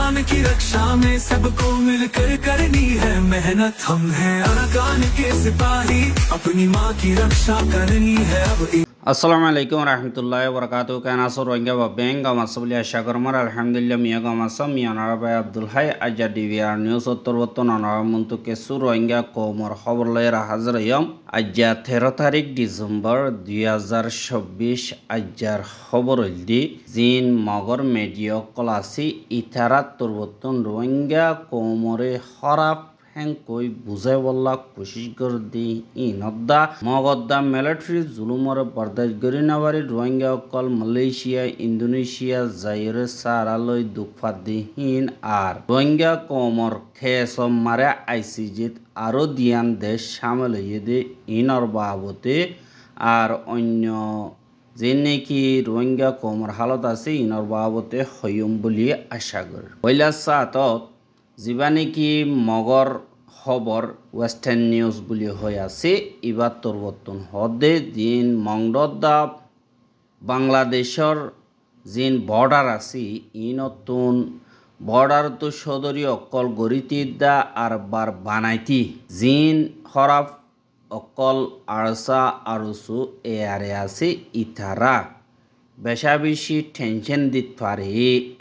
अरकान की रक्षा में सबको मिलकर करनी है मेहनत। हम हैं अरकान के सिपाही, अपनी माँ की रक्षा करनी है अब। আসসালামু আলাইকুম রহমতুল্লাহ বরকাত কেন আছো রোহিঙ্গা বা বেঙ্গ মাসবলি আশা করমার আলহামদুলিল্লাহ মিয়া গামাসাম মিয়ানারা ভাই আব্দুল হাই আজা ডিভিআর নিউজ উত্তরবর্তন অনারামন্ত কেসু রোহিঙ্গা কৌমর খবর লয়ের হাজির হইম আজা 13 তারিখ ডিসেম্বর 2024 আজার খবর হইলি জিন মগর মেডিয়া কলাসি ইথারাত তুরবর্তন রোহিঙ্গা কৌমরে খরাপ কই বুঝাই বল্লা কোশিশ করে দি ইনদ্দা মগদ্দা মিলিটারি জুলুমর বরদাস্ত করি নাবারি রোহিঙ্গা অকল মালয়েশিয়া ইন্দোনেশিয়া জাইরে সারালয় দুঃখফাত দিহীন আর রোহিঙ্গা কমর খেসম মারে আইসিজিত আরও দিয়ান দেশ সামিল হইয়ে দে ইনর বাবতে আর অন্য যে নাকি রোহিঙ্গা কমর হালত আছে ইনর বাবতে হইম বলি আশা করে পয়লা সাতত যিবা নাকি মগর খবর ওয়েস্টার্ন নিউজ বুলি হৈ আছে ইবাৰ তৰবৰ্তন হদে দিন মংডদা বাংলাদেশৰ জিন বৰ্ডাৰ আছে ই নতুন বৰ্ডাৰটো সদৰি অকল গৰিতিদা আৰবাৰ বানাইতি জিন খৰাফ অকল আৰসা আৰুসু এয়াৰে আছে ইথাৰা বেশা বেশি টেনশন দিত পারে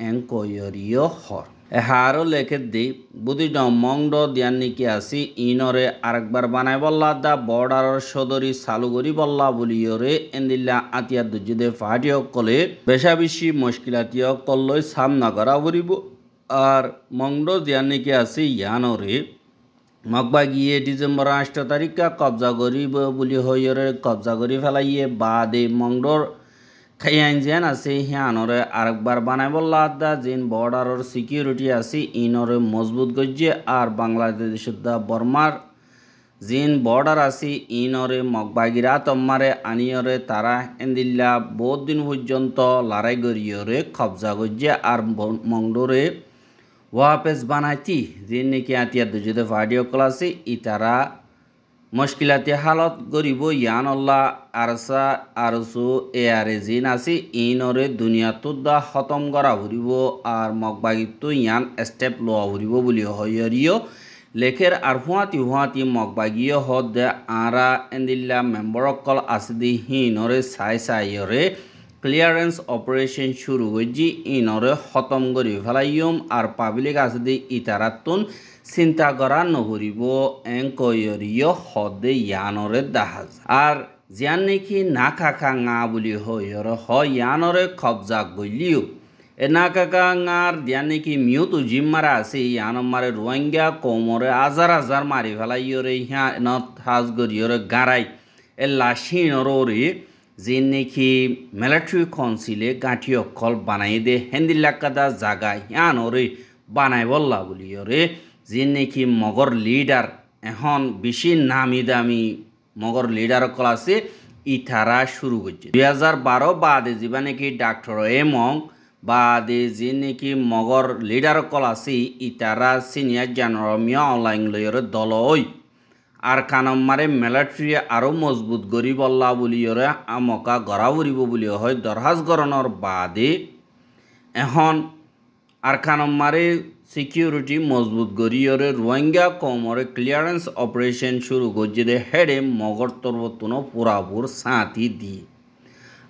এংকয়রিও হর এহারো লেখে দি বুদ্ধি মংড দিয়ান নাকি আসি ইনরে আরেকবার বানাই বললা দা বর্ডারের সদরি চালু করি বললা বলিওরে এন্দিল্লা আতিয়া দুজুদে ফাটিও কলে বেশা বেশি মুশকিলাতিও কলই সামনা করা বলিব আর মংড দিয়ান নাকি আসি ইয়ানরে মগবা গিয়ে ডিসেম্বর 8 তারিখা কবজা করিব বলি হইরে কবজা করি ফেলাইয়ে বাদে মংডর খাইয়ান যেন আছে হিয়ানরে আরেকবার বানাই বললা দা জিন বর্ডারের সিকিউরিটি আছে ইনরে মজবুত গজ্জে আর বাংলাদেশের দা বর্মার জিন বর্ডার আছে ইনরে মগবাগিরা তম্মারে আনিয়রে তারা এন্দিল্লা বহুত দিন পর্যন্ত লড়াই গরিয়রে কবজা গজ্জে আর মংডরে ওয়াপেস বানাইতি জিন নাকি আতিয়া দুজুদে ফাডিও ক্লাসে ইতারা মুশকিলাতি হালত গরিব ইয়ানল্লাহ আরসা আরসু এয়ারে জিন আসি ইনরে দুনিয়াতো দা খতম করা হরিব আর মগবাগিতো ইয়ান স্টেপ লোয়া হরিব বলি হইরিও লেখের আর হুয়াতি মগবাগিও হদ আরা এন্দিল্লা মেম্বার অকল আসিদি হিনরে সাইরে ক্লিয়ারেন্স অপারেশন শুরু হয়েছি ইনরে খতম করি ফেলাইম আর পাবলিক আসিদি ইতারাতুন চিন্তা করা নহরিব এংকয়রিও হদে ইয়ানরে দাহাজ আর জিয়ান নাকি না খাখা ngা বুলি হইর হয় ইয়ানরে কবজা গলিও এ না খাখা ngaর দিয়ান নাকি মিউতু জিম্মারা আছে ইয়ান মারে রোহিঙ্গা কোমরে হাজার মারি ফেলাইরে ইহা নত হাজ গরিয়রে গারাই এ লাশিনরে জিন নাকি মিলিটারি কাউন্সিলে গাঁঠি অকল বানাই দে হেন্দিল্লাকাদা জাগা ইয়ানরে বানাই বললা বলিয়রে জিন নাকি মগর লিডার এখন বেশি নামি দামি মগর লিডার কল আছে ইথারা শুরু করছে 2012 বাদে যা নাকি ডাক্তার এমং বাদে যে নাকি মগর লিডার কল আছে ইতারা সিনিয়র জেনারেল মিয়া অনলাইন লয়রে দল ওই আর কানম মারে মিলিটারি আরও মজবুত করি বললা বলিয়রে আমকা গড়া উড়িব বলি হয় দরহাজ গরণর বাদে এখন আর কানম মারে সিকিউরিটি মজবুত গরিয়রে রোহিঙ্গা কমরে ক্লিয়ারেন্স অপারেশন শুরু করছে দে হেডে মগর তরবতন পুরাপুর সাঁতি দিয়ে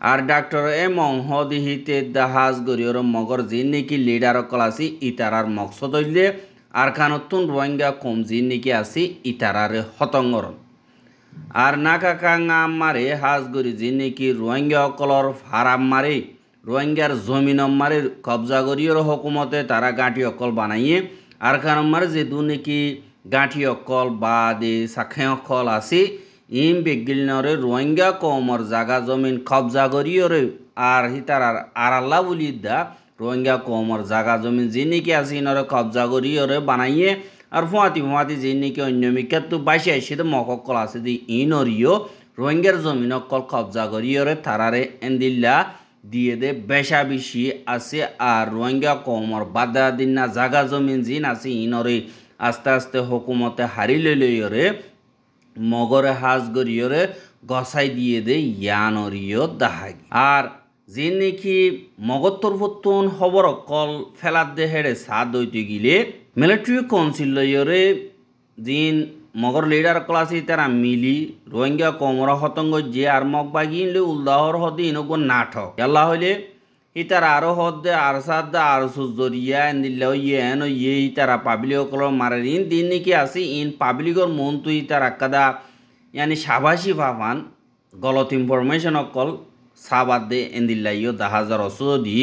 আর ডাক্তার এমং হদিহিতে দাহাজ গরিয়র মগর জিন নাকি লিডার কলাসি ইতারার মকসদ হইলে আর খানতুন রোহিঙ্গা কম জিন নাকি আসি ইতারারে হতঙ্গরণ আর নাকাকা মারে হাজ গরি জিন নাকি রোহিঙ্গা অকলর ফারাম মারে রোহিঙ্গার জমিন মারে কবজা করিয়র হকুমতে তারা গাঁঠি অকল বানাইয়ে আর কারণ মারে যেহেতু নাকি গাঁঠি অকল বা দে শাখে অকল আছে ইম বেগিলনরে রোহিঙ্গা কমর জাগা জমিন কবজা করিয়রে আর হিতার আর আল্লাহ বলি দা রোহিঙ্গা কমর জাগা জমিন যে নাকি আছে ইনরে কবজা করিয়রে বানাইয়ে আর ফুয়াতি যে নাকি অন্য মিকাত বাইশে আসে তো মকল আছে দি ইনরিও রোহিঙ্গার জমিন অকল কবজা করিয়রে তারারে এন্দিল্লা দিয়ে দে বেশা বেশি আছে আর রোহিঙ্গা কমর বাদা দিন না জাগা জমিন জিন আছে ইনরে আস্তে আস্তে হুকুমতে হারি লইরে মগরে হাজ গরিয়রে গসাই দিয়ে দে ইয়ানরিও দাহাগি আর যে নাকি মগত্তর ফতুন খবর অকল ফেলার দে হেড়ে সাদ দইতে গিলে মিলিটারি কাউন্সিল লইরে জিন মগর লিডার ক্লাসি তারা মিলি রোহিঙ্গা কমরা হতঙ্গ যে আর মগ বাগিন লে উল্লাহর হদে ইনগো নাটক আল্লাহ হইলে ইতার আরো হদে আর সাদ আর সুজরিয়া এন্দিল্লা ইয়েন ইয়ে ইতারা পাবলিক কলর মারারিন দিন নাকি আসি ইন পাবলিকর মন তুই ইতার আকাদা ইয়ানি সাবাসী ভাবান গলত ইনফরমেশন অকল সাবাদ দে এন্দিল্লা ইয় 10,000 অসুদি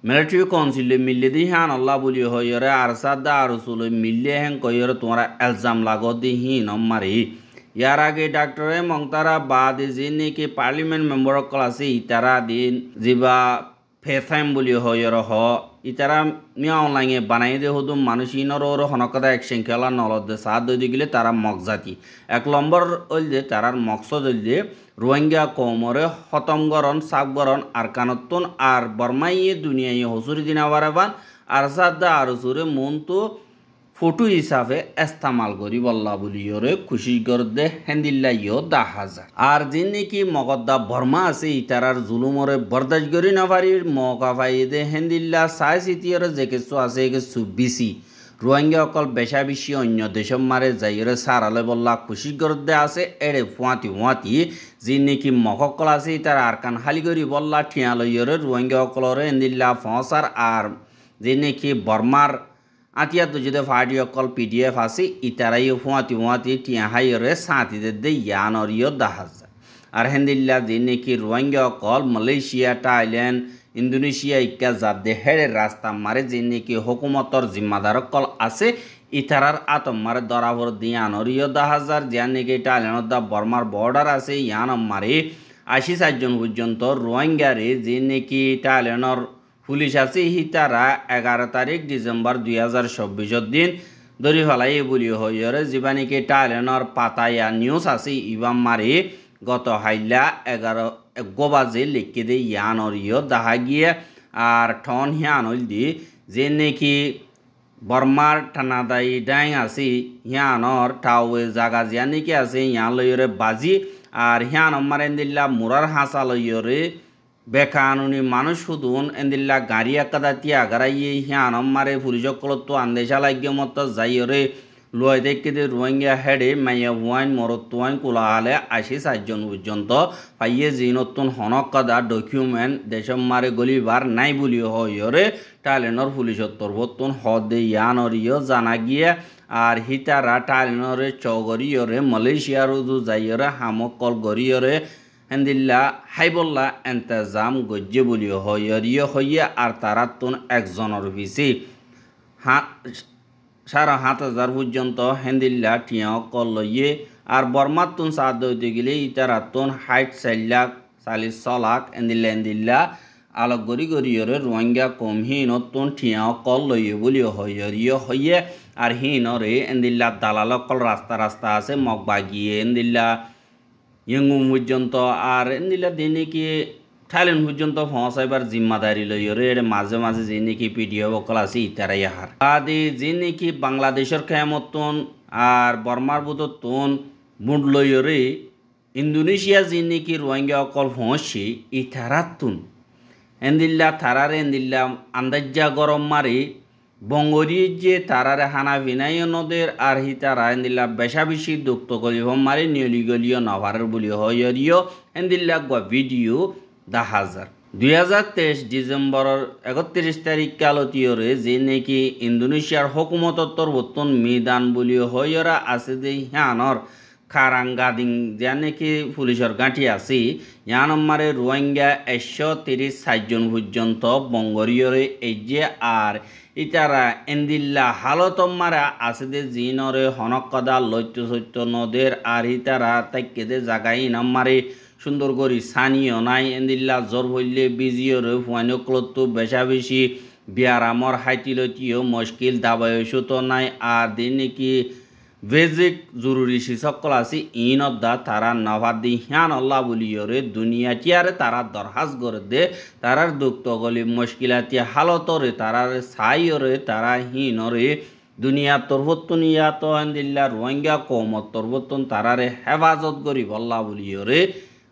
মিলিটারি কাউন্সিল মিললে দি হ্যাঁ আল্লাহ বলি হইরে আর সাদা আর রসুল মিললে হ্যাঁ কইরে তোমরা এলজাম লাগো দি হিন মারি ইয়ার আগে ডাক্তারে মংতারা বাদ যে নাকি পার্লিমেন্ট মেম্বার ক্লাসে ইতারা দিন জিবা ফেসাইম বলি হইরে হ ইতারা মিয়া অনলাইনে বানাই দে হদু মানুষ ইনর হনকদা এক শৃঙ্খলা নলদ দে সাদ দই গেলে তারা মগজাতি 1 নম্বর হইল যে তারার মকসদ হইল যে রোহিঙ্গা কমরে হতমগরণ সাকবরণ আর কানত্তন আর বর্মাইয়ে দুনিয়ায় হসুরি দিনা বারাবান আর সাদা আর সুরে মন তো ফটো হিসাবে ইস্তেমাল করি বল্লা বলিওরে খুশি কর দে হেন্দিল্লাইও 10,000 আর যে নাকি মগদ্দা বর্মা আছে ইতারার জুলুমরে বরদাস্ত করি না পারি মকা পাই দে হেন্দিল্লা সাই সিটিয়রে যে কিছু আছে কিছু বেশি রোহিঙ্গা অকল বেশা বেশি অন্য দেশম মারে যাইরে সারালে বল্লা খুশি করতে আছে এড়ে ফুয়াতি যে নাকি মকল আছে তার আরকান হালি করি বল্লা ঠিয়া লইরে রোহিঙ্গা অকলরে এন্দিল্লা ফসার আর যে নাকি বর্মার আতিয়া তো যদি ফাটি অকল PDF আছে ইতারাই ফুয়াতি টিয়া হাইরে সাঁতি দে ইয়ানরিও 10,000 আর হেন্দিল্লা যে নাকি রোহিঙ্গা অকল মালয়েশিয়া থাইল্যান্ড ইন্দোনেশিয়া ইকা যাদে হেড়ে রাস্তা মারে যে নাকি হুকুমতর জিম্মাদার কল আছে ইতারার আতম মারে দরাবর দিয়ানরিও 10,000 যা নাকি টাইল্যান্ড বর্মার বর্ডার আছে ইয়ান মারে 80 জন পর্যন্ত রোহিঙ্গারে যে নাকি টাইল্যান্ডর পুলিশ আছে হিতারা 11 তারিখ ডিসেম্বর 2024 দিন ধরি ফেলাই বলি হইরে যা নাকি টাইল্যান্ডর পাতায়া নিউজ আছে ইবাম মারে গত হাইলা 11 বাজে লিখে দে ইয়ানরিও দেখা গিয়ে আর ঠন হিয়ান হইল দি যে নাকি বর্মার টানাদাই ডাইং আছে হিয়ানর টাওয়ে জাগা জিয়া নাকি আছে ইয়ান লইরে বাজি আর হিয়ান মারে দিল্লা মুরার হাসা লইরে বেকানুনি মানুষ শুধুন এন্দিল্লা গাড়ি একাদা তিয়া গাড়াইয়ে হিয়ান মারে পুলিশকলতো আন্দেশা লাগিয়ে মতো যাইরে লয় দেখে দে রোহিঙ্গা হেডে মাইয়া ওয়াইন মরত্তোয়াইন কোলাহালে 80 জন পর্যন্ত পাইয়ে যে নতুন হনকাদা ডকুমেন্ট দেশম মারে গলিবার নাই বলি হইরে টাইল্যান্ডর পুলিশের তরফতুন হদে ইয়ানরিও জানা গিয়ে আর হিতারা টাইল্যান্ডরে চগরিয়রে মালয়েশিয়ার উদু যাইরে হামকল গরিয়রে হেন্দিল্লা হাইবল্লা এন্তেজাম গজ্জে বলি হইরিও হইয়া আর তারাতুন একজনের পিছি 7,500 পর্যন্ত হেন্দিল্লা টিয়া কল লইয়ে আর বর্মাতুন সাদ দইতে গেলে ইতারাতুন 60 লাখ এন্দিল্লা আলোক গরিয়রে রোহিঙ্গা কম হিনতুন টিয়া কল লইয়ে বলি হইরিও হইয়ে আর হিনরে এন্দিল্লা দালাল কল রাস্তা আছে মগবাগিয়ে এন্দিল্লা ইয়ঙ্গুম পর্যন্ত আর এন্দিল্লা দিনে কি থাইল্যান্ড পর্যন্ত পৌঁছাইবার জিম্মাদারি লইরে এর মাঝে মাঝে যে নাকি পিডিও বকল আছে ইতারাই হার আদি যে নাকি বাংলাদেশের কেমতন আর বর্মার বুতন মুড লইরে ইন্দোনেশিয়া যে নাকি রোহিঙ্গা অকল পৌঁছি ইতারাতুন এন্দিল্লা থারারে এন্দিল্লা আন্দাজ্জা গরম মারি বঙ্গরি যে তারারে হানা ভিনাই নদের আর হিতারা এন্দিল্লা বেশা বেশি দুঃখ করিব মারি নিয়লি গলিও নভারের বলি হইরিও এন্দিল্লা ভিডিও 10,000 2023 ডিসেম্বরের 31 তারিখ কালতিয়রে যে নাকি ইন্দোনেশিয়ার হুকুমতর বর্তন মিদান বলি হইরা আছে যে হিয়ানর খারাঙ্গাদিং যা নাকি পুলিশের গাঁঠি আছে ইয়ান মারে রোহিঙ্গা 130 জন পর্যন্ত বঙ্গরিয়রে এই যে আর ইতারা এন্দিল্লা হালত মারা আছে যে জিনরে হনকদা লৈত্য নদের আর ইতারা তাইকে জাগাই নাম মারে সুন্দর করি সানিও নাই এন্দিল্লা জ্বর হইলে বিজিওরে ফুয়ানকলতো বেশা বেশি বিয়ারামর হাইটিলতিও মুশকিল দাবায়সো তো নাই আর দিন নাকি বেজিক জরুরি সকল আছে ইনদ্দা তারা নভাদি হিয়ান আল্লাহ বলিয়রে দুনিয়াটিয়ারে তারা দরহাজ করে দে তারার দুঃখ গলি মুশকিলাতি হালতরে তারার সাইরে তারা হিনরে দুনিয়া তরবতুন ইয়াতো আন্দিল্লা রোহিঙ্গা কৌমত তরবতুন তারারে হেফাজত করি আল্লাহ বলিয়রে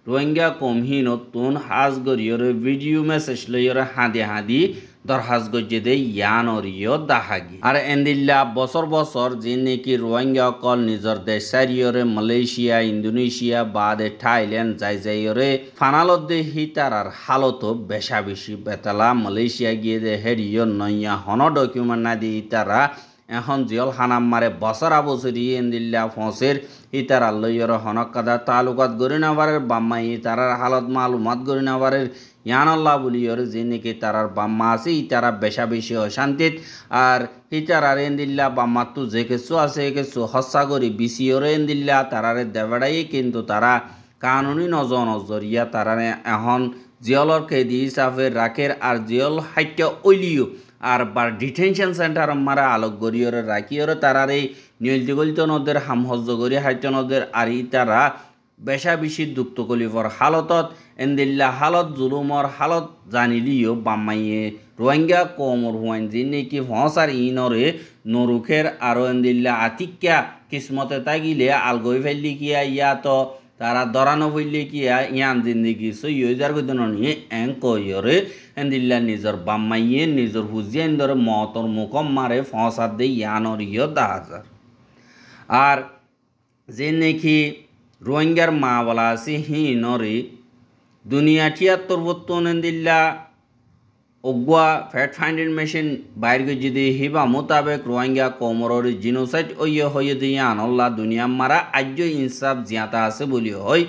রোহিঙ্গা কমহি নতুন হাজ গরিয়রে ভিডিও মেসেজ লইয়রে হাঁদি দরহাজ গজ্জে দে ইয়ানরিয় দাহাগি আর এন্দিল্লা বছর যে নাকি রোহিঙ্গা অকল নিজর দেশ সারিয়রে মালয়েশিয়া ইন্দোনেশিয়া বাদে থাইল্যান্ড যাইয়রে ফানালত দে হিতারার হালত বেশা বেশি বেতালা মালয়েশিয়া গিয়ে দে হেরিয় নইয়া হন ডকুমেন্ট না দিয়ে তারা এখন জিয়ল হানাম মারে বছর বছরি এন্দিল্লা ফসের ইতারা লইয়র হনক কাদা তালুকাত গরি নাবারের বাম্মাই তারার হালত মালুমাত গরি নাবারের ইয়ানল্লাহ বলিয়র যে নাকি তারার বাম্মা আছে ইতারা বেশা বেশি অশান্তিত আর ইতারার এন্দিল্লা বাম্মাতো যে কিছু আছে কিছু হস্যা করি বিসিওরে এন্দিল্লা তারারে দেবাড়াই কিন্তু তারা কানুনি নজরিয়া তারারে এখন জিয়লর কেদি হিসাবে রাখের আর জিয়ল হাইট ওইলিও আর বার ডিটেনশন সেন্টার মারা আলোক গরিয়রে রাখিয়রে তারারে নীলদিগলিত নদের হামহজ্জ গরি হাইট নদের আর তারা বেশা বেশি দুঃখ কলিফর হালতত এন্দিল্লা হালত জুলুমর হালত জানিলিও বাম্মাইয়ে রোহিঙ্গা কমর হুয়াইন যে নাকি ফসার ইনরে নরুখের আরো এন্দিল্লা আতিক্যা কিসমতে তাগিলে আলগই ফেললি কিয়া ইয়া তো তারা দরানো ফেললি কিয়া ইয়ান জিন্দিগি সইয়ার গদন নিয়ে এং কইরে এন্দিল্লা নিজর বাম্মাইয়ে নিজর হুজিয়ান ধরে মতর মুকম মারে ফসার দে ইয়ানর ইয় দাহাজার আর যে নাকি রোহিঙ্গার মা বলা আছে হি নরে দুনিয়া ৭৩ এন্দিল্লা ওগুয়া ফ্যাট ফাইন্ডিং মেশিন বাইর গজি হিবা মোতাবেক রোহিঙ্গা কমরর জিনোসাইড ওইয়ে হয়ে দিয়ে আনল্লা দুনিয়া মারা আজ্য ইনসাফ জিয়াতা আছে বলি হয়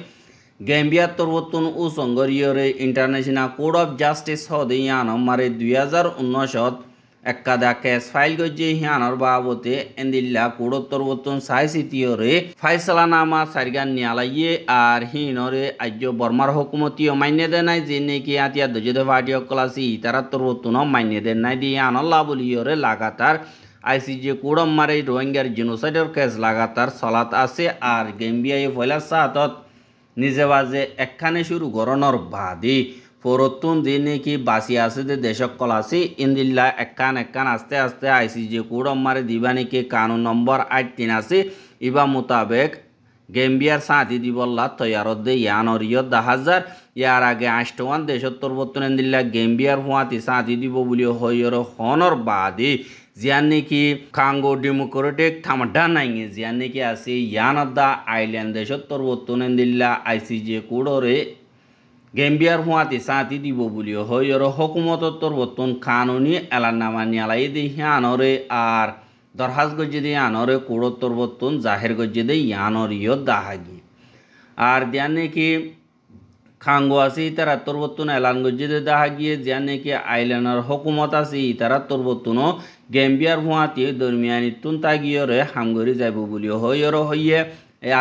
Gambia তরবতন O সংগরিয়রে international court of justice হদে ইয়ান মারে 2019 একাদা কেস ফাইল গজ্জে হিয়ানর বাবতে এন্দিল্লা কোড়োত্তর বর্তন সাইসিতিয়রে ফাইসলানামা সারগান নিয়ালাইয়ে আর হিনরে আজ্য বর্মার হুকুমতীয় মান্য দে নাই যে নাকি আতিয়া দজদে পার্টি অকলাসি তারাত্তর বর্তন মান্য দে নাই দিয়ে আনল্লা বলিয়রে লাগাতার আইসিজে কোড়ম মারে রোহিঙ্গার জেনোসাইডর কেস লাগাতার চলাত আছে আর গেম্বিয়ায় ফয়লা সাতত নিজে বাজে একখানে শুরু গরণর বাদে পরতুন যে নাকি বাসি আছে যে দেশক কলাসি ইন্দিল্লা একখান আস্তে আস্তে আইসিজে কোড়ম মারে দিবা নাকি কানুন নম্বর ৮৩ আছে ইবা মোতাবেক গেম্বিয়ার সাঁতি দিবল্লা তৈয়ারত দে ইয়ানরিয় ১০,০০০ ইয়ার আগে ৮টা দেশত্তর বর্তন ইন্দিল্লা গেম্বিয়ার হুয়াতি সাঁতি দিব বলি হইর হনর বাদে জিয়ান নাকি কাঙ্গো ডেমোক্রেটিক থামডা নাইঙে জিয়ান নাকি আছে ইয়ানদ্দা আইল্যান্ড দেশত্তর বর্তন ইন্দিল্লা আইসিজে কোড়রে গেম্বিয়ার হুয়াতি সাঁতি দিব বলি হইর হকুমতর বর্তন কানুনি এলানামা নিয়ালাই দি হিয়ানরে আর দরহাজ গজ্জে দিয়ে আনরে কোড়োত্তর বর্তন জাহের গজ্জে দিয়ে ইয়ানরিয় দাহাগি আর দিয়ান নাকি খাঙ্গো আছে ইতারা তোর বর্তন এলান গজ্জে দিয়ে দাহাগিয়ে দিয়ান নাকি আইল্যান্ডের হকুমত আছে ইতারা তোর বর্তনও গেম্বিয়ার হুয়াতি দরমিয়ানিতুন তাগিয়রে হামগরি যাইব বলি হইর হইয়ে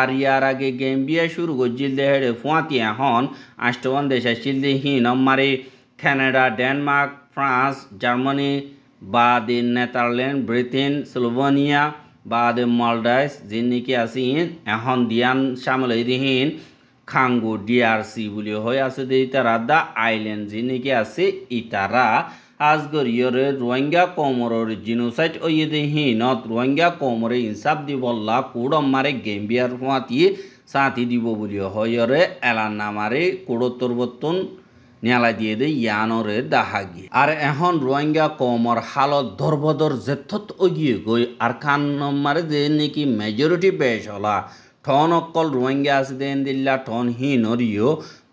আর ইয়ার আগে গেম্বিয়া শুরু গজ্জিল দেহেড়ে ফুয়াতি এখন ৮টা দেশ আসছিল দে হিন মারে কানাডা ডেনমার্ক ফ্রান্স জার্মানি বাদে নেদারল্যান্ড ব্রিটেন স্লোভেনিয়া বাদে মলডাইস যে নাকি আছে এখন দিয়ান সামল দিহীন খাঙ্গো ডিআরসি বলি হয়ে আছে দে ইতারা দা আইল্যান্ড যে নাকি আছে ইতারা আজগরিয়রে রোহিঙ্গা কমরর জিনোসাইড ওইয়ে দে হিনত রোহিঙ্গা কমরে ইনসাফ দিবল্লা কোড়ম মারে গেম্বিয়ার হুয়াতি সাঁতি দিব বলি হয়রে এলান্না মারে কোড়োত্তর বর্তন নেলা দিয়ে দে ইয়ানরে দাহাগি আর এখন রোহিঙ্গা কমর হালত ধরবদর জেথত ওগিয়ে গই আর খান মারে যে নাকি মেজরিটি বেশ হলা ঠন অকল রোহিঙ্গা আছে দে এন্দিল্লা ঠন হিনরিও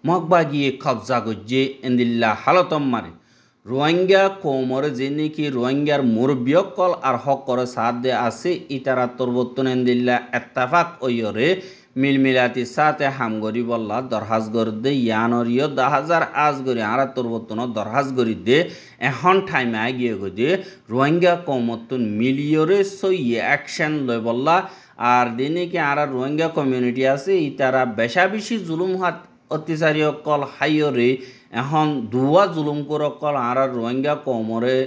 মগবাগিয়ে কবজা গজ্জে এন্দিল্লা হালতম মারে রোহিঙ্গা কমরে যে নাকি রোহিঙ্গার মুরব্বিয়কল আর হকরে সাথ দে আছে ইতারা তরবর্তন এন্দিল্লা এত্তাফাক ওইরে মিলমিলাতি সাথে হামগরি বল্লা দরহাজ গরি দে ইয়ানরিয় ১০,০০০ আজগরি আর তরবর্তন দরহাজ গরি দে এখন টাইমে আগিয়ে গদে রোহিঙ্গা কমতন মিলিয়রে সইয়ে অ্যাকশন লয় বল্লা আর দিনে কি আর রোহিঙ্গা কমিউনিটি আছে ইতারা বেশা বেশি জুলুম হাত অত্যাচারী অকল হাইয়রে এখন দুয়া জুলুম করে অকল আর রোহিঙ্গা কমরে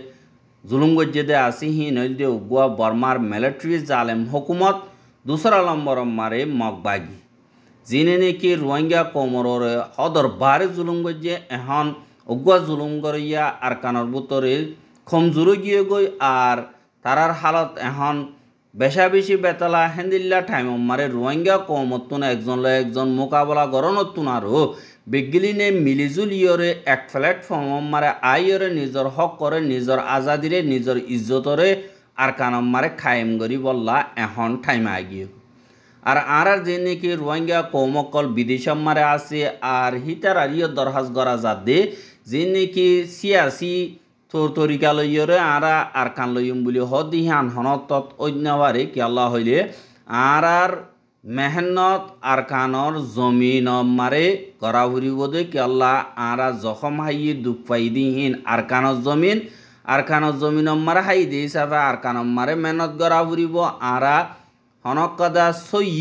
জুলুম গজ্জে দে আসি হি নইল দে উগুয়া বর্মার মিলিটারি জালেম হুকুমত দুসরা নম্বর মারে মগবাগি যিনি নাকি রোহিঙ্গা কমরর হদর বারে জুলুম গজ্জে এখন উগুয়া জুলুম করিয়া আর কানর বুতরে কমজোর গিয়ে গই আর তারার হালত এখন বেশা বেশি বেতলা হেন্দিল্লা টাইম মারে রোহিঙ্গা কমতুন একজন মোকাবেলা গরনতুন আরো বেগিলিনে মিলিজুলিয়রে এক প্ল্যাটফর্ম মারে আইয়রে নিজের হক করে নিজের আজাদিরে নিজের ইজ্জতরে আর কানম মারে খায়েম করি বললা এখন টাইম আগিয়ে আর যে নাকি রোহিঙ্গা কৌমকল বিদেশম মারে আছে আর হিতার আরিয় দরহাজ করা যাদে যে নাকি সিয়াসি তরিকা লইয়রে আর কান লইম বলি হদিহান হনত অন্যবারে কি আল্লাহ হইলে আর মেহনত আর কানর জমিন মারে করা ফুরিব দে কি আল্লাহ আর জখম হাইয়ে দুঃখ পাই দিহীন আর কানর জমিন মারে হাই দি হিসাবে আর কানম মারে মেহনত করা ফুরিব আর হনকদা সই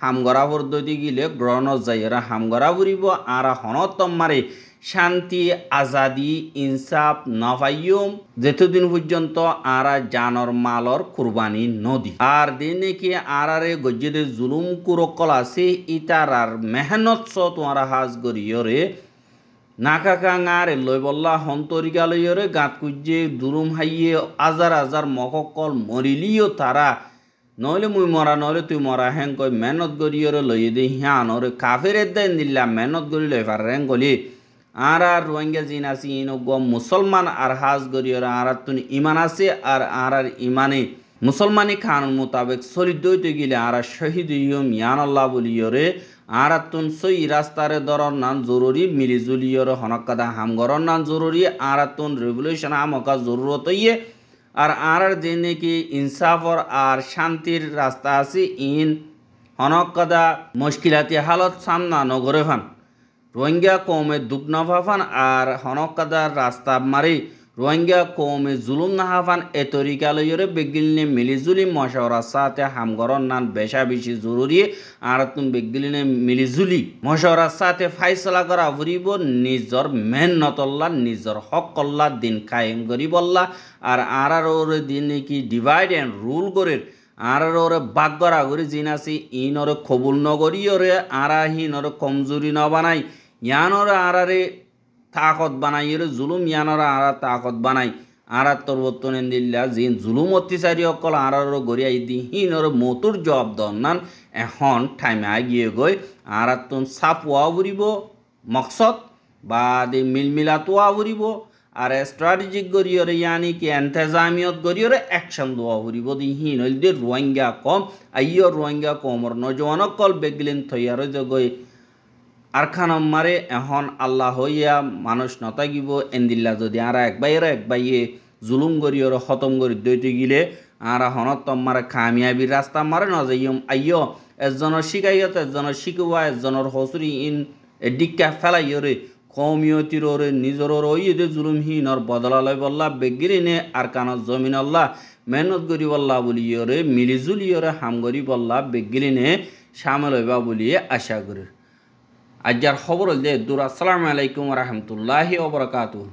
হাম গড়া পদ্ধতি গিলে গ্রহণ যাইরা হাম গড়া ফুরিব আর হনতম মারে শান্তি আজাদি ইনসাফ নভাইয়ম যেতদিন পর্যন্ত আরা জানর মালর কুরবানি নদী আর দিন নাকি আরারে গজ্জেদে জুলুম কুরকল আছে ইতার আর মেহনত তোমারা হাজ গরিয়রে নাকাকাঙারে লই বল্লা হন্তরিকা লইয়রে গাঁত কুজ্জে দুরুম হাইয়ে আজার মককল মরিলিও তারা নইলে মুই মরা নইলে তুই মরা হেং কই মেহনত গরিয়রে লইয়ে দে হিয়ানরে কাফের দেন দিল্লা মেহনত গরি লই পার রেং গলি আর রোহিঙ্গা জিন আছে ইনগম মুসলমান আর হাজ গরিয়রে আর তুন ইমান আছে আর ইমানে মুসলমানি কানুন মোতাবেক শহীদ হইতে গেলে আর শহীদ ইয়ম ইয়ান আল্লাহ বলিয়রে আর তুন সই রাস্তারে দরর নান জরুরি মিলিজুলিয়রে হনকাদা হামগরর নান জরুরি আর তুন রেভলিউশন আমকা জরুরত ইয়ে আর যে নাকি ইনসাফর আর শান্তির রাস্তা আছে ইন হনকাদা মুশকিলাতি হালত সামনা নগরে ফান রোহিঙ্গা কৌমে দুঃখ না ভাফান আর হনকাদার রাস্তা মারি রোহিঙ্গা কৌমে জুলুম না হাফান এ তরিকা লইরে বেগিলনে মিলিজুলি মশওয়ারার সাথে হামগরন নান বেশা বেশি জরুরি আর তুমি বেগিলনে মিলিজুলি মশওয়ারার সাথে ফাইসলা করা ফুরিব নিজর মেহনতল্লা নিজর হকল্লা দিন কায়েম করিবল্লা আর ওরে দিন কি ডিভাইড অ্যান্ড রুল করে আর ওরে বাগ করা করে জিন আছে ইনরে কবুল নগরী ওরে আর হিনরে কমজোরি ন বানাই ইয়ানরে আরারে তাকত বানাই এর জুলুম ইয়ানরে আর তাকত বানাই আর তোর বর্তমান দিল্লা জিন জুলুম অত্যাচারী অকল আর গড়িয়াই দি হিনরে মতুর জবাব দন্নান এখন টাইমে আগিয়ে গই আর তুন সাপোয়া উড়িব মকসদ বা দে মিলমিলাতোয়া উড়িব আর স্ট্র্যাটেজিক গড়িয়রে ইয়ানি কি এন্তেজামিয়ত গড়িয়রে অ্যাকশন দোয়া উড়িব দি হিন হইল দে রোহিঙ্গা কম আইয় রোহিঙ্গা কমর নজওয়ানকল বেগলিন থইয়ারে যে গই আর খানম মারে এখন আল্লাহ হইয়া মানুষ নতাগিব এন্দিল্লা যদি আর এক বাইয়ে জুলুম গরিয়র খতম করি দইতে গিলে আর হনতম মারে কামিয়াবির রাস্তা মারে নজাইম আইয় একজনের শিকাইয়ত একজনের শিকুয়া একজনের হসুরি ইন ডিক্কা ফেলাইয়রে কমিয়তির ওরে নিজর ওইদে জুলুমহীনর বদলালয় বল্লা বেগিরিনে আর কানত জমিন আল্লাহ মেহনত করি বল্লা বলিয়রে মিলিজুলিয়রে হাম করি বল্লা বেগিরিনে সামিল হইবা বলিয়ে আশা করি আজ্জার খবর হল যে দূর আসসালামু আলাইকুম রহমতুল্লাহি ওয়া বারাকাতুহু।